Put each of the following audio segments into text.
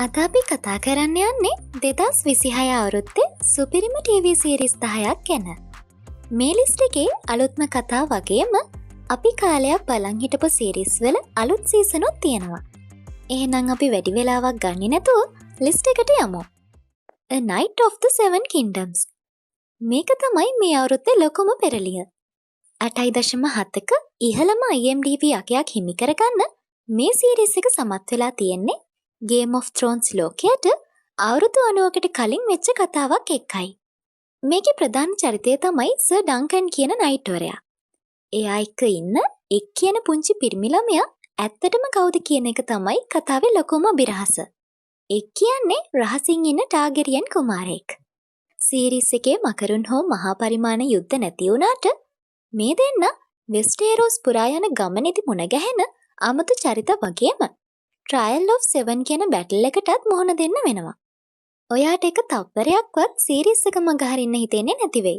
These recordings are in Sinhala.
අද අපි කතා කරන්න යන්නේ 2026 අවුරුද්දේ සුපිරිම ටීවී සීරීස් 10ක් ගැන. මේ ලිස්ට් එකේ අලුත්ම කතා වගේම අපි කාලයක් බලන් හිටපු සීරීස් වල අලුත් සීසනුත් තියෙනවා. එහෙනම් අපි වැඩි වෙලාවක් ගන්නේ නැතුව ලිස්ට් එකට යමු. A Night of the Seven Kingdoms. මේක තමයි මේ අවුරුද්දේ ලොකුම පෙරළිය. 8.7ක ඉහළම IMDb අගයක් හිමි කරගන්න මේ සීරීස් එක සමත් වෙලා තියෙන්නේ Game of Thrones ලෝකයට අවුරුදු 90කට කලින් වෙච්ච කතාවක් එක්කයි. මේකේ ප්‍රධාන චරිතය තමයි සර් ඩන්කන් කියන නයිට්වරයා. එයා එක්ක ඉන්න එක් කියන පුංචි පිරිමි ළමයා ඇත්තටම කවුද කියන එක තමයි කතාවේ ලොකුම අභිරහස. එක් කියන්නේ රහසින් ඉන්න ටාගරියන් කුමාරයෙක්. සීරීස් එකේ මකරුන් හෝ මහා පරිමාණ යුද්ධ නැති වුණාට මේ දෙන්න වෙස්ටේරෝස් පුරා යන ගමනේදී මුණ ගැහෙන අමුතු චරිත වගේම Trial of Seven කියන බැටල් එකටත් මුහුණ දෙන්න වෙනවා. ඔයාට එක තප්පරයක්වත් සීරීස් එක මග හරින්න හිතෙන්නේ නැති වෙයි.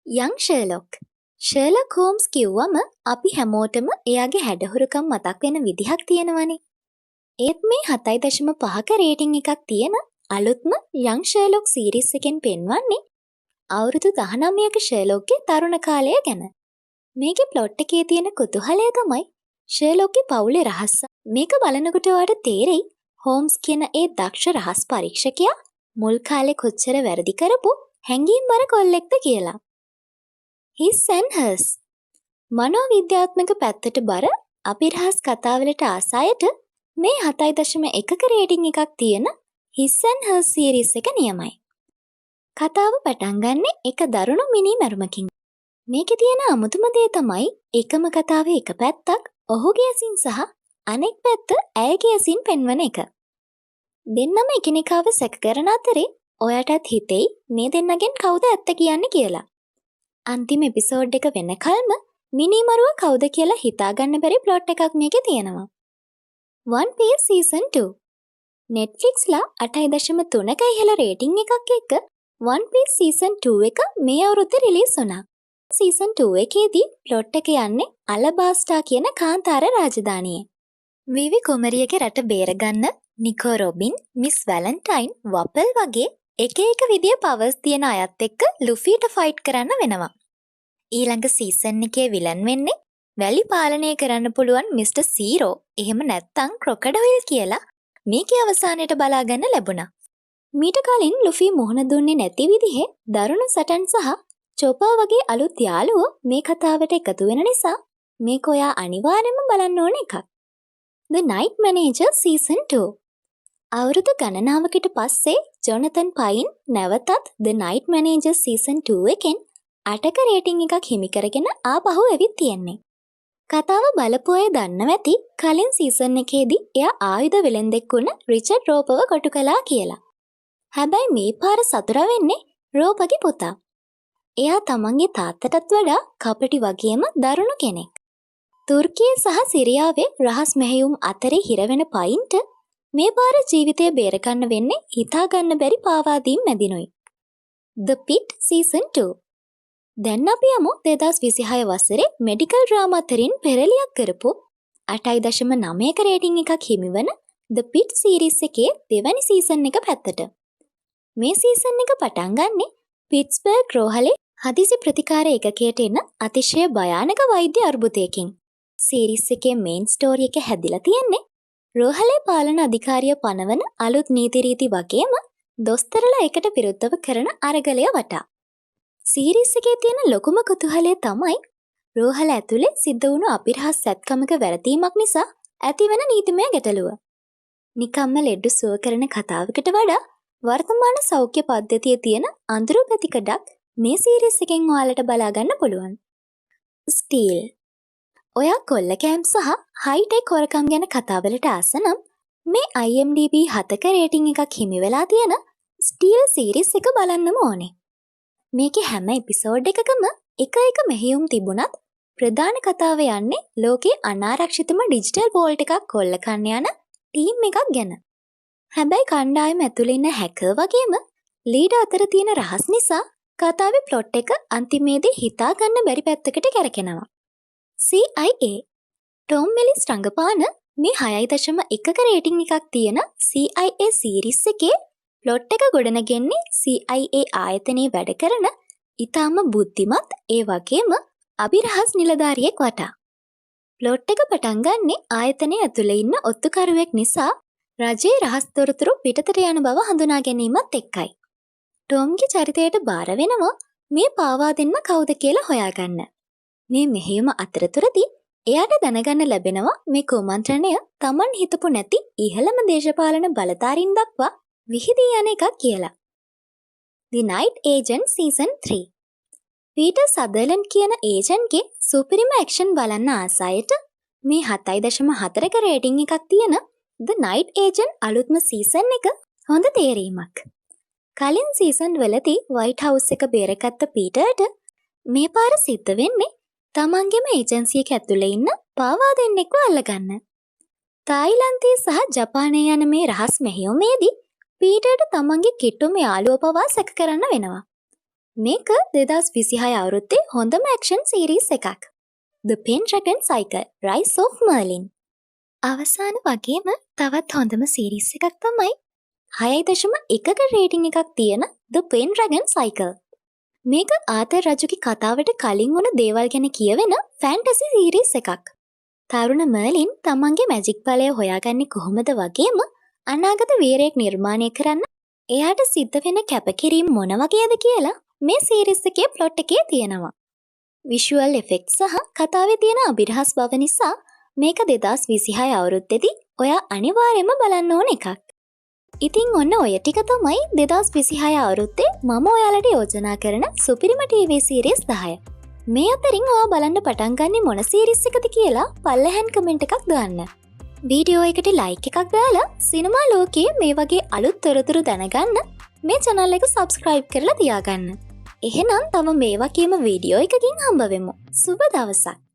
යං ෂර්ලොක්. ෂර්ලොක් හෝම්ස් කිව්වම අපි හැමෝටම එයාගේ හැඩහුරුකම් මතක් වෙන විදිහක් තියෙනවනේ. ඒත් මේ 7.5ක රේටිං එකක් තියෙන අලුත්ම යං ෂර්ලොක් සීරීස් එකෙන් පෙන්වන්නේ අවුරුදු 19ක ෂර්ලොක්ගේ තරුණ කාලය ගැන. මේකේ ප්ලොට් එකේ තියෙන කුතුහලය තමයි ෂර්ලොක්ගේ පවුලේ රහස. මේක බලනකොට ඔයාලට තේරෙයි හෝම්ස් කියන ඒ දක්ෂ රහස් පරීක්ෂකයා මුල් කාලේ කොච්චර වැරදි කරපු හැංගීම්බර කොල්ලෙක්ද කියලා. His and Hers. මනෝවිද්‍යාත්මක පැත්තට බර අපිරහස් කතාවලට ආසායට මේ 7.1ක රේටිං එකක් තියෙන His and Hers සීරීස් එක නියමයි. කතාව පටන් ගන්නෙ එක දරුණු මිනි මැරුමකින්. මේකේ තියෙන අමුතුම දේ තමයි එකම කතාවේ එක පැත්තක් ඔහුගේ ඇසින් සහ අනෙක් පැත්ත ඇයගේ ඇසින් පෙන්වන එක. දෙන්නම එකිනෙකාව සැක කරන අතරේ ඔයාටත් හිතෙයි මේ දෙන්නගෙන් කවුද ඇත්ත කියන්නේ කියලා. අන්තිම එපිසෝඩ් එක වෙනකල්ම මිනිමරුව කවුද කියලා හිතාගන්න බැරි ප්ලොට් එකක් මේකේ තියෙනවා. One Piece Season 2. Netflix ලා 8.3ක ඉහළ රේටිං එකක් එක්ක One Piece Season 2 එක මේ අවුරුද්දේ රිලීස් වුණා. Season 2 එකේදී ප්ලොට් එක යන්නේ අලබාස්ටා කියන කාන්තාර රාජධානියේ. විවි කුමරියගේ රට බේරගන්න නිකෝ රොබින්, මිස් වැලන්ටයින්, වපල් වගේ එක එක විදිය පවර්ස් තියෙන අයත් එක්ක ලුෆීට ෆයිට් කරන්න වෙනවා. ඊළඟ සීසන් එකේ විලන් වෙන්නේ වැලි පාලනය කරන්න පුළුවන් මිස්ටර් සීරෝ, එහෙම නැත්නම් ක්‍රොකඩොයිල් කියලා මේකේ අවසානයට බලාගන්න ලැබුණා. මීට කලින් ලුෆී මුහුණ දුන්නේ නැති විදිහේ දරුණු සටන් සහ චොපා වගේ අලුත් යාළුවෝ මේ කතාවට එකතු වෙන නිසා මේක ඔයා අනිවාර්යයෙන්ම බලන්න ඕන එකක්. The Night Manager Season 2. අවුරුදු ගණනාවකට පස්සේ ජොනතන් පයින් නැවතත් The Night Manager Season 2 එකෙන් 8ක රේටිං එකක් හිමි කරගෙන ආපහු ඇවිත් තියෙන්නේ. කතාව බලපු අය දන්නව ඇති කලින් සීසන් එකේදී එයා ආයුධ වෙලෙන්දෙක් වුණ රිචඩ් රෝපව කොටු කළා කියලා. හැබැයි මේ පාර සතුරා වෙන්නේ රෝපගේ පුතා. එයා තමන්ගේ තාත්තටත් වඩා කපටි වගේම දරුණු කෙනෙක්. තුර්කිය සහ සිරියාවේ රහස් මෙහෙයුම් අතරේ හිරවෙන පයින්ට මේ පාර ජීවිතය බේරගන්න වෙන්නේ හිතාගන්න බැරි පාවාදීම් මැදිනුයි. The Pit Season 2. දැන් අපි යමු 2026 වසරේ මෙඩිකල් ඩ්‍රාමා අතරින් පෙරලියක් කරපු 8.9ක රේටිං එකක් හිමිවන The Pit සීරීස් එකේ දෙවැනි සීසන් එක පැත්තට. මේ සීසන් එක පටන් ගන්නේ පිට්ස්බර්ග් රෝහලේ හදිසි ප්‍රතිකාර ඒකකයට එන අතිශය භයානක වෛද්‍ය අර්බුදයකින්. සීරීස් එකේ මේන් ස්ටෝරි එක හැදිලා තියෙන්නේ රෝහලේ පාලන අධිකාරිය පනවන අලුත් නීති රීති වගේම දොස්තරලා එකට විරුද්ධව කරන අරගලය වටා. සීරීස් එකේ තියෙන ලොකුම කුතුහලය තමයි රෝහල ඇතුලේ සිද්ධ වුණු අපිරහස් සැත්කමක වැරදීමක් නිසා ඇතිවන නීතිමය ගැටලුව. නිකම්ම ලෙඩ සුව කරන කතාවකට වඩා වර්තමාන සෞඛ්‍ය පද්ධතියේ තියෙන අඳුරු පැතිකඩක් මේ සීරීස් එකෙන් ඔයාලට බලා ගන්න පුළුවන්. ස්ටීල්. ඔයා කොල්ල කෑම් සහ හයිටෙක් හොරකම් ගැන කතාවලට ආස නම් මේ IMDb 7ක රේටිං එකක් හිමි වෙලා තියෙන ස්ටීල් සීරීස් එක බලන්නම ඕනේ. මේකේ හැම එපිසෝඩ් එකකම එක මෙහෙයුම් තිබුණත් ප්‍රධාන කතාව යන්නේ ලෝකේ අනාරක්ෂිතම ඩිජිටල් වෝල්ට් එකක් කොල්ල කන්න යන ටීම් එකක් ගැන. හැබැයි කණ්ඩායම ඇතුළේ ඉන්න හැකර් වගේම ලීඩ් අතර තියෙන රහස් නිසා කතාවේ ප්ලොට් එක අන්තිමේදී හිතා ගන්න බැරි පැත්තකට කැරකෙනවා. CIA. ටොම් මෙලිස් රඟපාන මේ 6.1ක රේටිං එකක් තියෙන CIA සීරිස් එකේ ප්ලොට් එක ගොඩනගෙන්නේ CIA ආයතනයේ වැඩ කරන ඉතාම බුද්ධිමත් ඒ වගේම අභිරහස් නිලධාරියෙක් වටා. ප්ලොට් එක පටන් ගන්නේ ආයතනයේ ඇතුළේ ඉන්න ඔත්තුකරුවෙක් නිසා රජයේ රහස් තොරතුරු පිටතට යන බව හඳුනා ගැනීමත් එක්කයි. ටොම්ගේ චරිතයට බාර වෙනවා මේ පාවා දෙන්න කවුද කියලා හොයාගන්න. මේ මෙහෙයුම අතරතුරදී එයාට දැනගන්න ලැබෙනවා මේ කුමන්ත්‍රණය Taman හිතපු නැති ඉහළම දේශපාලන බලධාරීන් දක්වා විහිදී යන එකක් කියලා. The Night Agent Season 3. Peter සදර්ලන්ඩ් කියන ඒජන්ට්ගේ සුපිරිම ඇක්ෂන් බලන්න ආසයට මේ 7.4ක රේටිං එකක් තියෙන The Night Agent අලුත්ම සීසන් එක හොඳ තේරීමක්. කලින් සීසන් වලදී වයිට් හවුස් එක බේරගත්ත පීටර්ට මේ පාර සිද්ධ වෙන්නේ තමන්ගේම ඒජන්සි එක ඇතුළේ ඉන්න පාවා දෙන්නෙක්ව අල්ලගන්න. තායිලන්තයේ සහ ජපානයේ යන මේ රහස් මෙහෙයුමේදී පීටර්ට තමන්ගේ කිට්ටුම යාළුවෝ පවා සැක කරන්න වෙනවා. මේක 2026 අවුරුද්දේ හොඳම ඇක්ෂන් සීරීස් එකක්. The Pendragon Cycle: Rise of Merlin. අවසාන වගේම තවත් හොඳම සීරීස් එකක් තමයි 6.1ක රේටිං එකක් තියෙන The Pendragon Cycle. මේක ආතර් රජුගේ කතාවට කලින් වුණ දේවල් ගැන කියවෙන ෆැන්ටසි සීරීස් එකක්. තරුණ මර්ලින් තමන්ගේ මැජික් බලය හොයාගන්නේ කොහොමද වගේම අනාගත වීරයෙක් නිර්මාණය කරන්න එයාට සිද්ධ වෙන කැපකිරීම මොන වගේද කියලා මේ සීරීස් එකේ ප්ලොට් එකේ තියෙනවා. විෂුවල් ඉෆෙක්ට්ස් සහ කතාවේ තියෙන අභිරහස් බව නිසා මේක 2026 අවුරුද්දේදී ඔයා අනිවාර්යයෙන්ම බලන්න ඕන එකක්. ඉතින් ඔන්න ඔය ටික තමයි 2026 අවුරුද්දේ මම ඔයාලට යෝජනා කරන සුපිරිම TV සීරීස් 10. මේ අතරින් ඔයා බලන්න පටන් ගන්නේ මොන සීරීස් එකද කියලා පල්ලෙහාන් කමෙන්ට් එකක් දාන්න. වීඩියෝ එකට ලයික් එකක් දාලා සිනමා ලෝකයේ මේ වගේ අලුත් තොරතුරු දැනගන්න මේ channel එක subscribe කරලා තියාගන්න. එහෙනම් තව මේ වගේම වීඩියෝ එකකින් හම්බ වෙමු. සුබ දවසක්.